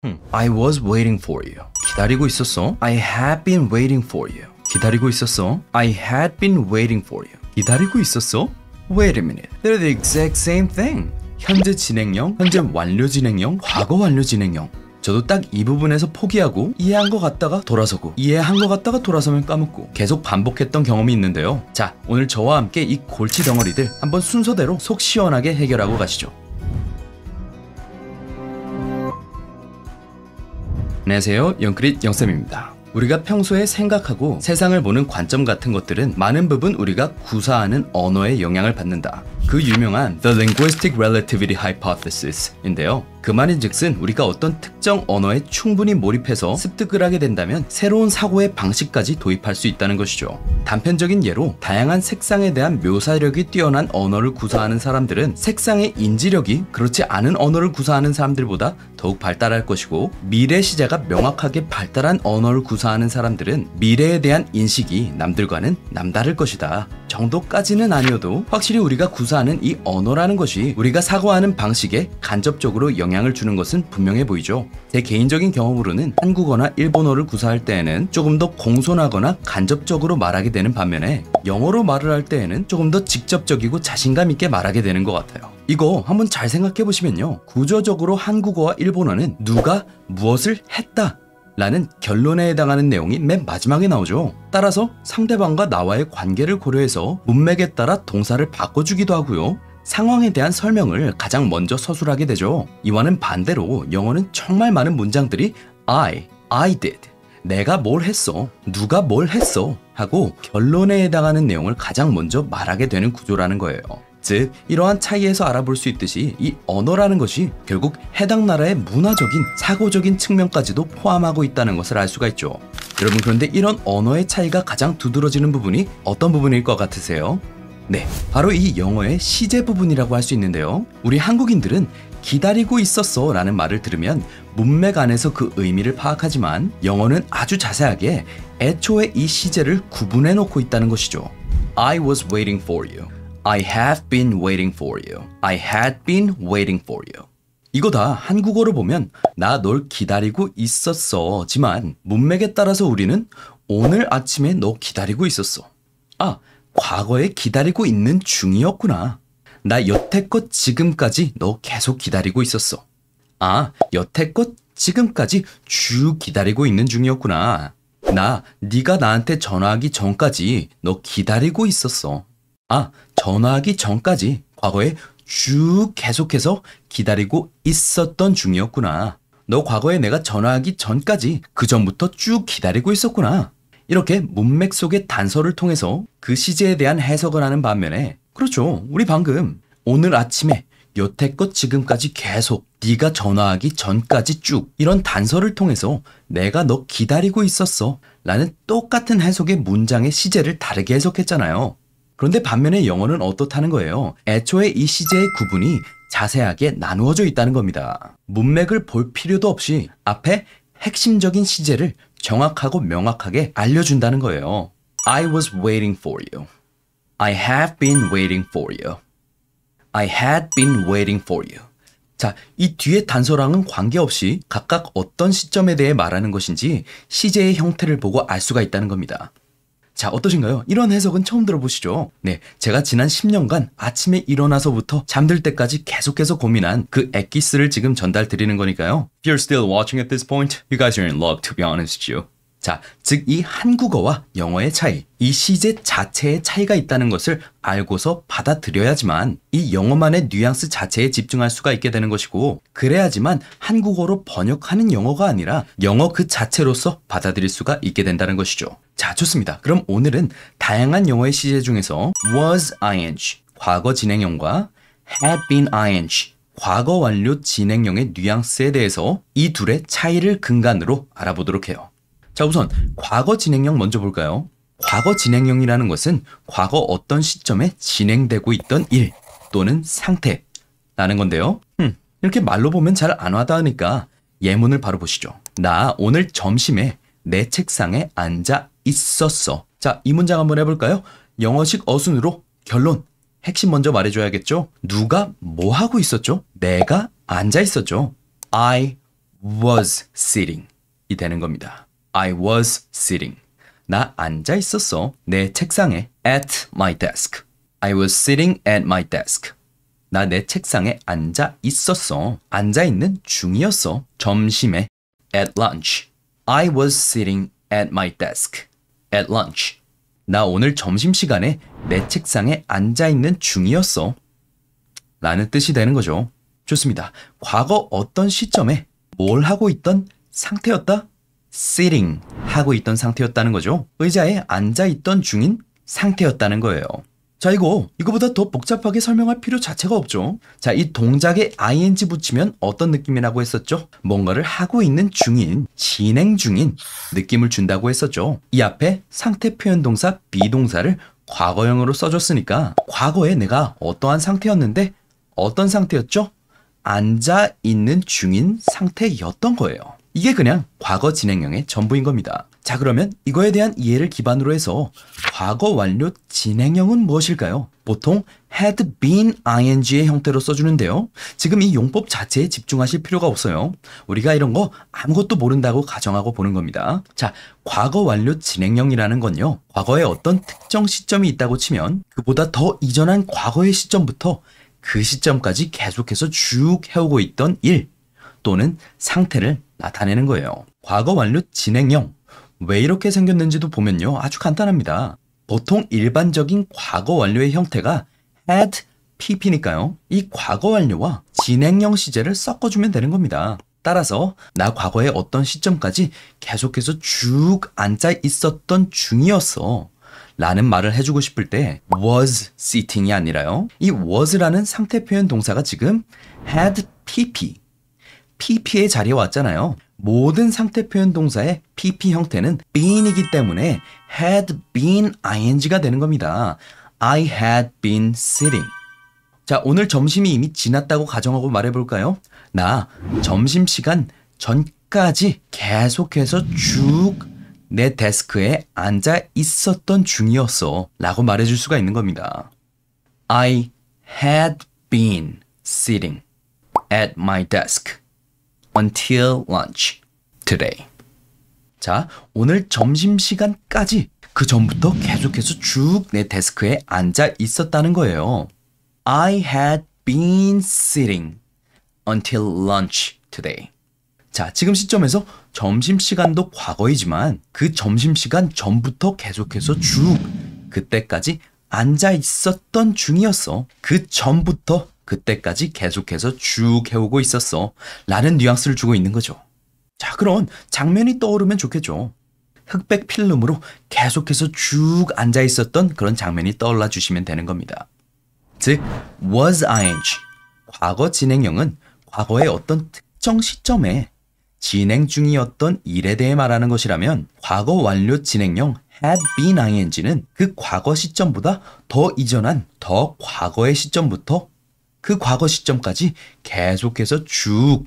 I was waiting for you. 기다리고 있었어. I had been waiting for you. 기다리고 있었어. I had been waiting for you. 기다리고 있었어. Wait a minute. They're the exact same thing. 현재 진행형, 현재 완료 진행형, 과거 완료 진행형. 저도 딱 이 부분에서 포기하고 이해한 것 같다가 돌아서고 이해한 것 같다가 돌아서면 까먹고 계속 반복했던 경험이 있는데요. 자, 오늘 저와 함께 이 골치 덩어리들 한번 순서대로 속 시원하게 해결하고 가시죠. 안녕하세요, 영크릿 영쌤입니다. 우리가 평소에 생각하고 세상을 보는 관점 같은 것들은 많은 부분 우리가 구사하는 언어의 영향을 받는다. 그 유명한 The Linguistic Relativity Hypothesis인데요. 그 말인즉슨 우리가 어떤 특정 언어에 충분히 몰입해서 습득을 하게 된다면 새로운 사고의 방식까지 도입할 수 있다는 것이죠. 단편적인 예로 다양한 색상에 대한 묘사력이 뛰어난 언어를 구사하는 사람들은 색상의 인지력이 그렇지 않은 언어를 구사하는 사람들보다 더욱 발달할 것이고, 미래 시제가 명확하게 발달한 언어를 구사하는 사람들은 미래에 대한 인식이 남들과는 남다를 것이다 정도까지는 아니어도 확실히 우리가 구사하는 이 언어라는 것이 우리가 사고하는 방식에 간접적으로 영향을 주는 것은 분명해 보이죠. 제 개인적인 경험으로는 한국어나 일본어를 구사할 때에는 조금 더 공손하거나 간접적으로 말하게 되는 반면에 영어로 말을 할 때에는 조금 더 직접적이고 자신감 있게 말하게 되는 것 같아요. 이거 한번 잘 생각해 보시면요, 구조적으로 한국어와 일본어는 누가 무엇을 했다 라는 결론에 해당하는 내용이 맨 마지막에 나오죠. 따라서 상대방과 나와의 관계를 고려해서 문맥에 따라 동사를 바꿔주기도 하고요, 상황에 대한 설명을 가장 먼저 서술하게 되죠. 이와는 반대로 영어는 정말 많은 문장들이 I did, 내가 뭘 했어, 누가 뭘 했어 하고 결론에 해당하는 내용을 가장 먼저 말하게 되는 구조라는 거예요. 즉, 이러한 차이에서 알아볼 수 있듯이 이 언어라는 것이 결국 해당 나라의 문화적인, 사고적인 측면까지도 포함하고 있다는 것을 알 수가 있죠. 여러분, 그런데 이런 언어의 차이가 가장 두드러지는 부분이 어떤 부분일 것 같으세요? 네, 바로 이 영어의 시제 부분이라고 할 수 있는데요. 우리 한국인들은 기다리고 있었어 라는 말을 들으면 문맥 안에서 그 의미를 파악하지만 영어는 아주 자세하게 애초에 이 시제를 구분해 놓고 있다는 것이죠. I was waiting for you. I have been waiting for you. I had been waiting for you. 이거 다 한국어로 보면 나 널 기다리고 있었어 지만 문맥에 따라서 우리는 오늘 아침에 너 기다리고 있었어. 아, 과거에 기다리고 있는 중이었구나. 나 여태껏 지금까지 너 계속 기다리고 있었어. 아, 여태껏 지금까지 쭉 기다리고 있는 중이었구나. 나 네가 나한테 전화하기 전까지 너 기다리고 있었어. 아, 전화하기 전까지 과거에 쭉 계속해서 기다리고 있었던 중이었구나. 너 과거에 내가 전화하기 전까지 그 전부터 쭉 기다리고 있었구나. 이렇게 문맥 속의 단서를 통해서 그 시제에 대한 해석을 하는 반면에, 그렇죠, 우리 방금 오늘 아침에 여태껏 지금까지 계속 네가 전화하기 전까지 쭉 이런 단서를 통해서 내가 너 기다리고 있었어 라는 똑같은 해석의 문장의 시제를 다르게 해석했잖아요. 그런데 반면에 영어는 어떻다는 거예요? 애초에 이 시제의 구분이 자세하게 나누어져 있다는 겁니다. 문맥을 볼 필요도 없이 앞에 핵심적인 시제를 정확하고 명확하게 알려준다는 거예요. I was waiting for you. I have been waiting for you. I had been waiting for you. 자, 이 뒤에 단서랑은 관계없이 각각 어떤 시점에 대해 말하는 것인지 시제의 형태를 보고 알 수가 있다는 겁니다. 자, 어떠신가요? 이런 해석은 처음 들어보시죠? 네, 제가 지난 10년간 아침에 일어나서부터 잠들 때까지 계속해서 고민한 그 엑기스를 지금 전달 드리는 거니까요. If you're still watching at this point, you guys are in luck, to be honest with you. 자, 즉 이 한국어와 영어의 차이, 이 시제 자체의 차이가 있다는 것을 알고서 받아들여야지만 이 영어만의 뉘앙스 자체에 집중할 수가 있게 되는 것이고, 그래야지만 한국어로 번역하는 영어가 아니라 영어 그 자체로서 받아들일 수가 있게 된다는 것이죠. 자, 좋습니다. 그럼 오늘은 다양한 영어의 시제 중에서 was ing, 과거 진행형과 had been ing, 과거 완료 진행형의 뉘앙스에 대해서 이 둘의 차이를 근간으로 알아보도록 해요. 자, 우선 과거 진행형 먼저 볼까요? 과거 진행형이라는 것은 과거 어떤 시점에 진행되고 있던 일 또는 상태라는 건데요. 이렇게 말로 보면 잘 안 와닿으니까 예문을 바로 보시죠. 나 오늘 점심에 내 책상에 앉아 있었어. 자, 이 문장 한번 해볼까요? 영어식 어순으로 결론, 핵심 먼저 말해줘야겠죠? 누가 뭐 하고 있었죠? 내가 앉아 있었죠. I was sitting 이 되는 겁니다. I was sitting. 나 앉아 있었어. 내 책상에 at my desk. I was sitting at my desk. 나 내 책상에 앉아 있었어. 앉아 있는 중이었어. 점심에 at lunch. I was sitting at my desk at lunch. 나 오늘 점심시간에 내 책상에 앉아 있는 중이었어. 라는 뜻이 되는 거죠. 좋습니다. 과거 어떤 시점에 뭘 하고 있던 상태였다? sitting 하고 있던 상태였다는 거죠. 의자에 앉아 있던 중인 상태였다는 거예요. 자, 이거보다 더 복잡하게 설명할 필요 자체가 없죠. 자, 이 동작에 ing 붙이면 어떤 느낌이라고 했었죠? 뭔가를 하고 있는 중인, 진행 중인 느낌을 준다고 했었죠. 이 앞에 상태 표현 동사 비동사를 과거형으로 써줬으니까 과거에 내가 어떠한 상태였는데 어떤 상태였죠? 앉아 있는 중인 상태였던 거예요. 이게 그냥 과거 진행형의 전부인 겁니다. 자, 그러면 이거에 대한 이해를 기반으로 해서 과거 완료 진행형은 무엇일까요? 보통 had been ing의 형태로 써주는데요. 지금 이 용법 자체에 집중하실 필요가 없어요. 우리가 이런 거 아무것도 모른다고 가정하고 보는 겁니다. 자, 과거 완료 진행형이라는 건요. 과거에 어떤 특정 시점이 있다고 치면 그보다 더 이전한 과거의 시점부터 그 시점까지 계속해서 쭉 해오고 있던 일 또는 상태를 나타내는 거예요. 과거 완료 진행형. 왜 이렇게 생겼는지도 보면요. 아주 간단합니다. 보통 일반적인 과거 완료의 형태가 had, pp니까요. 이 과거 완료와 진행형 시제를 섞어주면 되는 겁니다. 따라서 나 과거의 어떤 시점까지 계속해서 쭉 앉아 있었던 중이었어 라는 말을 해주고 싶을 때 was sitting이 아니라요. 이 was라는 상태 표현 동사가 지금 had pp, pp의 자리에 왔잖아요. 모든 상태 표현 동사의 pp 형태는 been이기 때문에 had been ing가 되는 겁니다. I had been sitting. 자, 오늘 점심이 이미 지났다고 가정하고 말해볼까요? 나 점심시간 전까지 계속해서 쭉 내 데스크에 앉아 있었던 중이었어 라고 말해줄 수가 있는 겁니다. I had been sitting at my desk until lunch today. 자, 오늘 점심시간까지 그 전부터 계속해서 쭉 내 데스크에 앉아 있었다는 거예요. I had been sitting until lunch today. 자, 지금 시점에서 점심시간도 과거이지만 그 점심시간 전부터 계속해서 쭉 그때까지 앉아 있었던 중이었어. 그 전부터 그때까지 계속해서 쭉 해오고 있었어 라는 뉘앙스를 주고 있는 거죠. 자, 그런 장면이 떠오르면 좋겠죠. 흑백 필름으로 계속해서 쭉 앉아 있었던 그런 장면이 떠올라 주시면 되는 겁니다. 즉, was ing, 과거 진행형은 과거의 어떤 특정 시점에 진행 중이었던 일에 대해 말하는 것이라면 과거 완료 진행형 had been ing는 그 과거 시점보다 더 이전한 더 과거의 시점부터 그 과거 시점까지 계속해서 쭉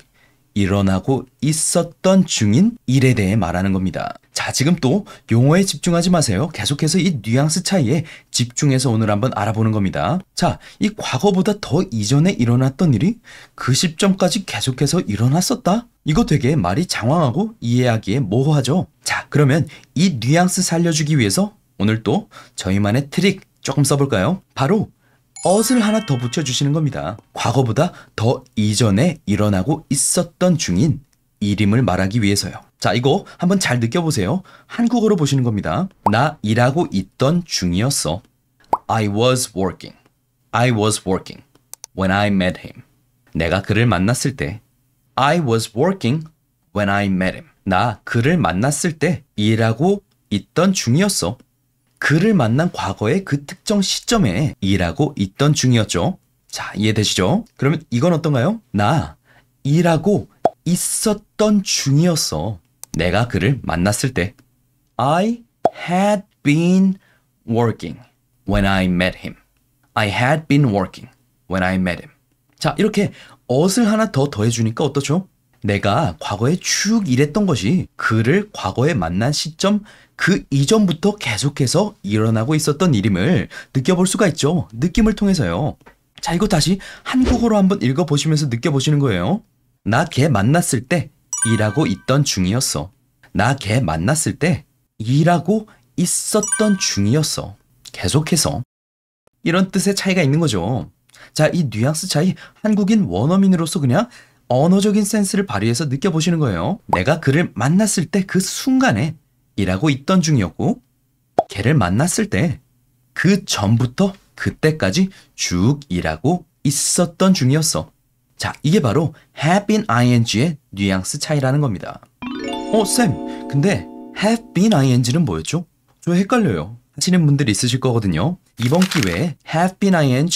일어나고 있었던 중인 일에 대해 말하는 겁니다. 자, 지금 또 용어에 집중하지 마세요. 계속해서 이 뉘앙스 차이에 집중해서 오늘 한번 알아보는 겁니다. 자, 이 과거보다 더 이전에 일어났던 일이 그 시점까지 계속해서 일어났었다? 이거 되게 말이 장황하고 이해하기에 모호하죠? 자, 그러면 이 뉘앙스 살려주기 위해서 오늘 또 저희만의 트릭 조금 써볼까요? 바로 ot을 하나 더 붙여주시는 겁니다. 과거보다 더 이전에 일어나고 있었던 중인 일임을 말하기 위해서요. 자, 이거 한번 잘 느껴보세요. 한국어로 보시는 겁니다. 나 일하고 있던 중이었어. I was working. I was working when I met him. 내가 그를 만났을 때 I was working when I met him. 나 그를 만났을 때 일하고 있던 중이었어. 그를 만난 과거의 그 특정 시점에 일하고 있던 중이었죠. 자, 이해되시죠? 그러면 이건 어떤가요? 나 일하고 있었던 중이었어. 내가 그를 만났을 때 I had been working when I met him. I had been working when I met him. 자, 이렇게 ot을 하나 더 더해주니까 어떻죠? 내가 과거에 쭉 일했던 것이 그를 과거에 만난 시점 그 이전부터 계속해서 일어나고 있었던 일임을 느껴볼 수가 있죠. 느낌을 통해서요. 자, 이거 다시 한국어로 한번 읽어보시면서 느껴보시는 거예요. 나 걔 만났을 때 일하고 있던 중이었어. 나 걔 만났을 때 일하고 있었던 중이었어. 계속해서. 이런 뜻의 차이가 있는 거죠. 자, 이 뉘앙스 차이 한국인 원어민으로서 그냥 언어적인 센스를 발휘해서 느껴보시는 거예요. 내가 그를 만났을 때 그 순간에 일하고 있던 중이었고 걔를 만났을 때 그 전부터 그때까지 쭉 일하고 있었던 중이었어. 자, 이게 바로 have been ing의 뉘앙스 차이라는 겁니다. 쌤, 근데 have been ing는 뭐였죠? 저 헷갈려요 하시는 분들이 있으실 거거든요. 이번 기회에 have been ing,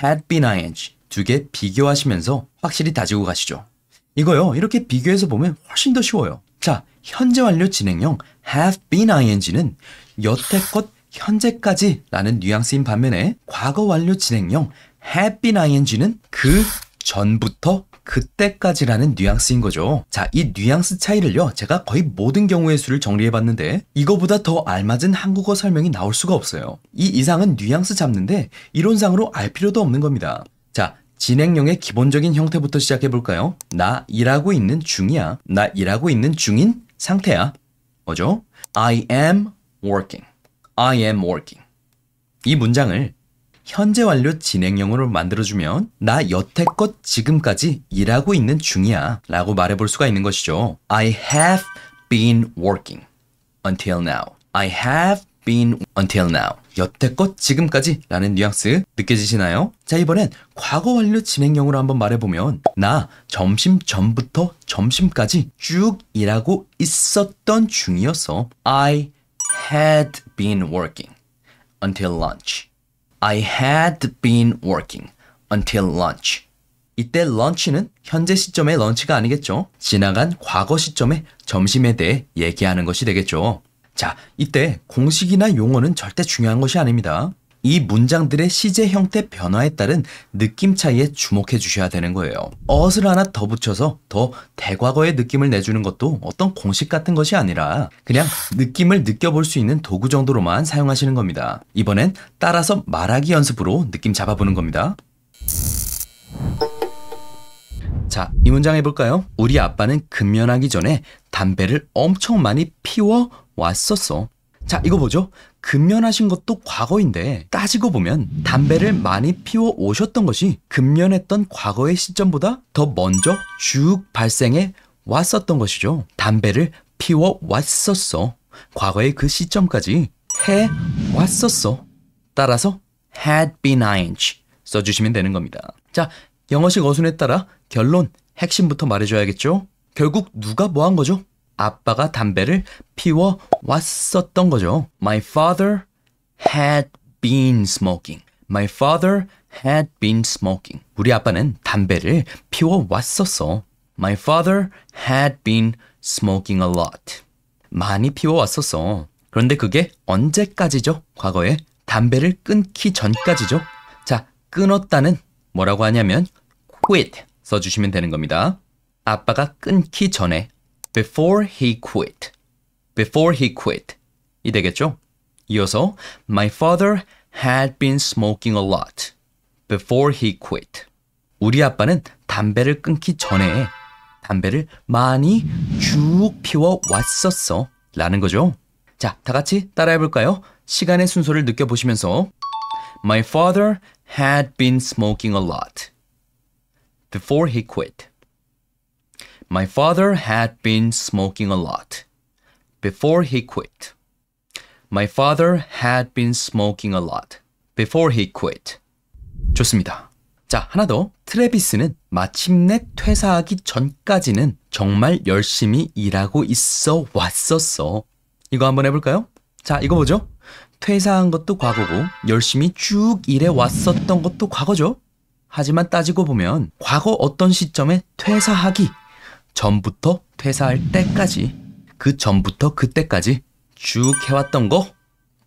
had been ing 두 개 비교하시면서 확실히 다지고 가시죠. 이거요, 이렇게 비교해서 보면 훨씬 더 쉬워요. 자, 현재 완료 진행형 have been ing는 여태껏 현재까지 라는 뉘앙스인 반면에 과거 완료 진행형 have been ing는 그 전부터 그때까지라는 뉘앙스인 거죠. 자, 이 뉘앙스 차이를요, 제가 거의 모든 경우의 수를 정리해봤는데 이거보다 더 알맞은 한국어 설명이 나올 수가 없어요. 이 이상은 뉘앙스 잡는데 이론상으로 알 필요도 없는 겁니다. 자, 진행형의 기본적인 형태부터 시작해볼까요? 나 일하고 있는 중이야. 나 일하고 있는 중인 상태야. 뭐죠? I am working. I am working. 이 문장을 현재 완료 진행형으로 만들어주면 나 여태껏 지금까지 일하고 있는 중이야 라고 말해볼 수가 있는 것이죠. I have been working until now. I have been until now. 여태껏 지금까지 라는 뉘앙스 느껴지시나요? 자, 이번엔 과거 완료 진행형으로 한번 말해보면 나 점심 전부터 점심까지 쭉 일하고 있었던 중이었어. I had been working until lunch. I had been working until lunch. 이때 lunch는 현재 시점의 lunch가 아니겠죠? 지나간 과거 시점의 점심에 대해 얘기하는 것이 되겠죠. 자, 이때 공식이나 용어는 절대 중요한 것이 아닙니다. 이 문장들의 시제 형태 변화에 따른 느낌 차이에 주목해 주셔야 되는 거예요. 어을 하나 더 붙여서 더 대과거의 느낌을 내주는 것도 어떤 공식 같은 것이 아니라 그냥 느낌을 느껴볼 수 있는 도구 정도로만 사용하시는 겁니다. 이번엔 따라서 말하기 연습으로 느낌 잡아보는 겁니다. 자, 이 문장 해볼까요? 우리 아빠는 금연하기 전에 담배를 엄청 많이 피워 왔었어. 자, 이거 뭐죠? 금연하신 것도 과거인데 따지고 보면 담배를 많이 피워 오셨던 것이 금연했던 과거의 시점보다 더 먼저 쭉 발생해 왔었던 것이죠. 담배를 피워 왔었어. 과거의 그 시점까지 해 왔었어. 따라서 had been ing 써주시면 되는 겁니다. 자, 영어식 어순에 따라 결론, 핵심부터 말해줘야겠죠? 결국 누가 뭐 한 거죠? 아빠가 담배를 피워 왔었던 거죠. My father had been smoking. My father had been smoking. 우리 아빠는 담배를 피워 왔었어. My father had been smoking a lot. 많이 피워 왔었어. 그런데 그게 언제까지죠? 과거에 담배를 끊기 전까지죠. 자, 끊었다는 뭐라고 하냐면 quit 써주시면 되는 겁니다. 아빠가 끊기 전에 before he quit. Before he quit. 이 되겠죠? 이어서 My father had been smoking a lot before he quit. 우리 아빠는 담배를 끊기 전에 담배를 많이 쭉 피워 왔었어 라는 거죠. 자, 다 같이 따라해 볼까요? 시간의 순서를 느껴보시면서 My father had been smoking a lot before he quit. My father had been smoking a lot before he quit. My father had been smoking a lot before he quit. 좋습니다. 자, 하나 더. 트래비스는 마침내 퇴사하기 전까지는 정말 열심히 일하고 있어 왔었어. 이거 한번 해볼까요? 자, 이거 뭐죠? 퇴사한 것도 과거고 열심히 쭉 일해 왔었던 것도 과거죠. 하지만 따지고 보면 과거 어떤 시점에 퇴사하기 전부터 퇴사할 때까지 그 전부터 그때까지 쭉 해왔던 거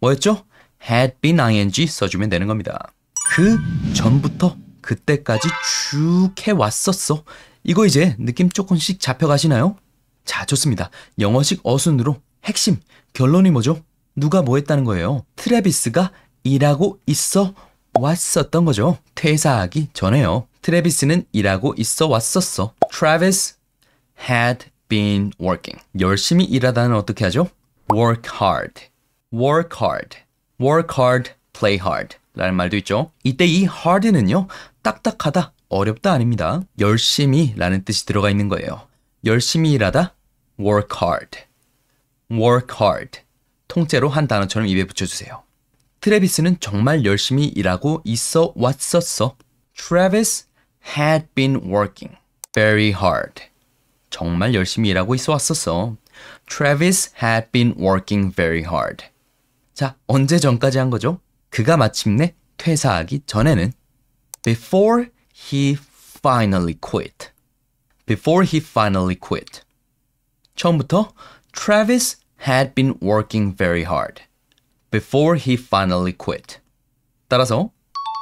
뭐였죠? had been ing 써주면 되는 겁니다. 그 전부터 그때까지 쭉 해왔었어. 이거 이제 느낌 조금씩 잡혀가시나요? 자, 좋습니다. 영어식 어순으로 핵심, 결론이 뭐죠? 누가 뭐 했다는 거예요? 트래비스가 일하고 있어 왔었던 거죠. 퇴사하기 전에요. 트래비스는 일하고 있어 왔었어. Travis had been working. 열심히 일하다는 어떻게 하죠? work hard, work hard, work hard, play hard 라는 말도 있죠. 이때 이 hard는요, 딱딱하다, 어렵다 아닙니다. 열심히 라는 뜻이 들어가 있는 거예요. 열심히 일하다, work hard, work hard. 통째로 한 단어처럼 입에 붙여주세요. 트래비스는 정말 열심히 일하고 있어 왔었어. Travis had been working very hard. 정말 열심히 일하고 있어 왔었어. Travis had been working very hard. 자, 언제 전까지 한 거죠? 그가 마침내 퇴사하기 전에는 before he finally quit. Before he finally quit. 처음부터 Travis had been working very hard. Before he finally quit. 따라서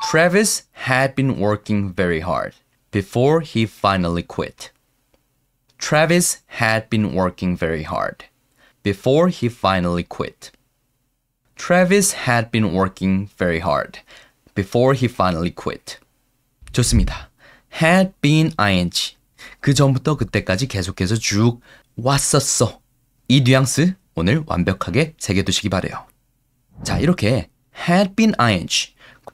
Travis had been working very hard. Before he finally quit. Travis had been working very hard. Before he finally quit. Travis had been working very hard. Before he finally quit. 좋습니다. had been ing. 그 전부터 그때까지 계속해서 쭉 왔었어. 이 뉘앙스 오늘 완벽하게 새겨두시기 바래요. 자, 이렇게 had been ing,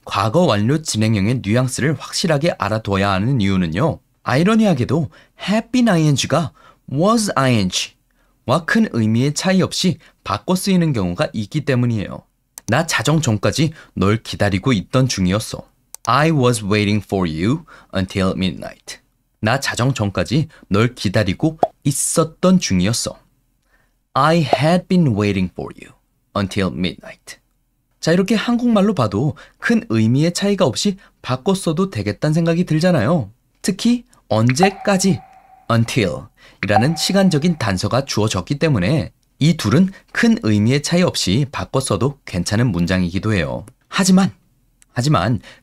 과거 완료 진행형의 뉘앙스를 확실하게 알아둬야 하는 이유는요. 아이러니하게도 had been ing가 was ing와 큰 의미의 차이 없이 바꿔 쓰이는 경우가 있기 때문이에요. 나 자정 전까지 널 기다리고 있던 중이었어. I was waiting for you until midnight. 나 자정 전까지 널 기다리고 있었던 중이었어. I had been waiting for you until midnight. 자, 이렇게 한국말로 봐도 큰 의미의 차이가 없이 바꿔 써도 되겠다는 생각이 들잖아요. 특히 언제까지 until 이라는 시간적인 단서가 주어졌기 때문에 이 둘은 큰 의미의 차이 없이 바꿔 써도 괜찮은 문장이기도 해요. 하지만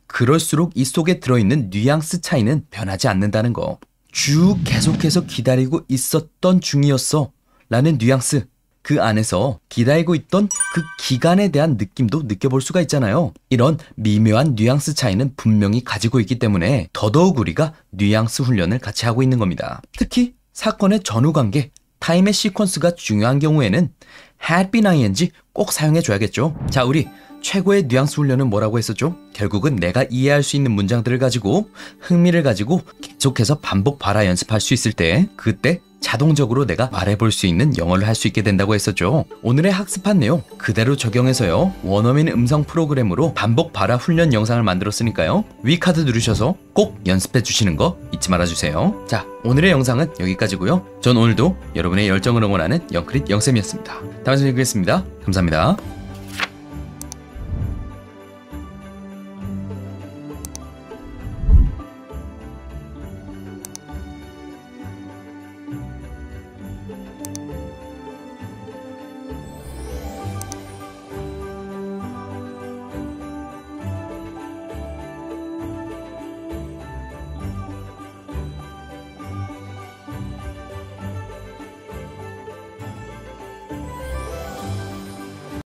그럴수록 이 속에 들어있는 뉘앙스 차이는 변하지 않는다는 거. 쭉 계속해서 기다리고 있었던 중이었어 라는 뉘앙스, 그 안에서 기다리고 있던 그 기간에 대한 느낌도 느껴볼 수가 있잖아요. 이런 미묘한 뉘앙스 차이는 분명히 가지고 있기 때문에 더더욱 우리가 뉘앙스 훈련을 같이 하고 있는 겁니다. 특히 사건의 전후 관계, 타임의 시퀀스가 중요한 경우에는 had been ing 꼭 사용해줘야겠죠. 자, 우리 최고의 뉘앙스 훈련은 뭐라고 했었죠? 결국은 내가 이해할 수 있는 문장들을 가지고 흥미를 가지고 계속해서 반복 발화 연습할 수 있을 때 그때 자동적으로 내가 말해볼 수 있는 영어를 할 수 있게 된다고 했었죠. 오늘의 학습한 내용 그대로 적용해서요. 원어민 음성 프로그램으로 반복 발화 훈련 영상을 만들었으니까요. 위 카드 누르셔서 꼭 연습해 주시는 거 잊지 말아주세요. 자, 오늘의 영상은 여기까지고요. 전 오늘도 여러분의 열정을 응원하는 영크릿 영쌤이었습니다. 다음 시간에 뵙겠습니다. 감사합니다.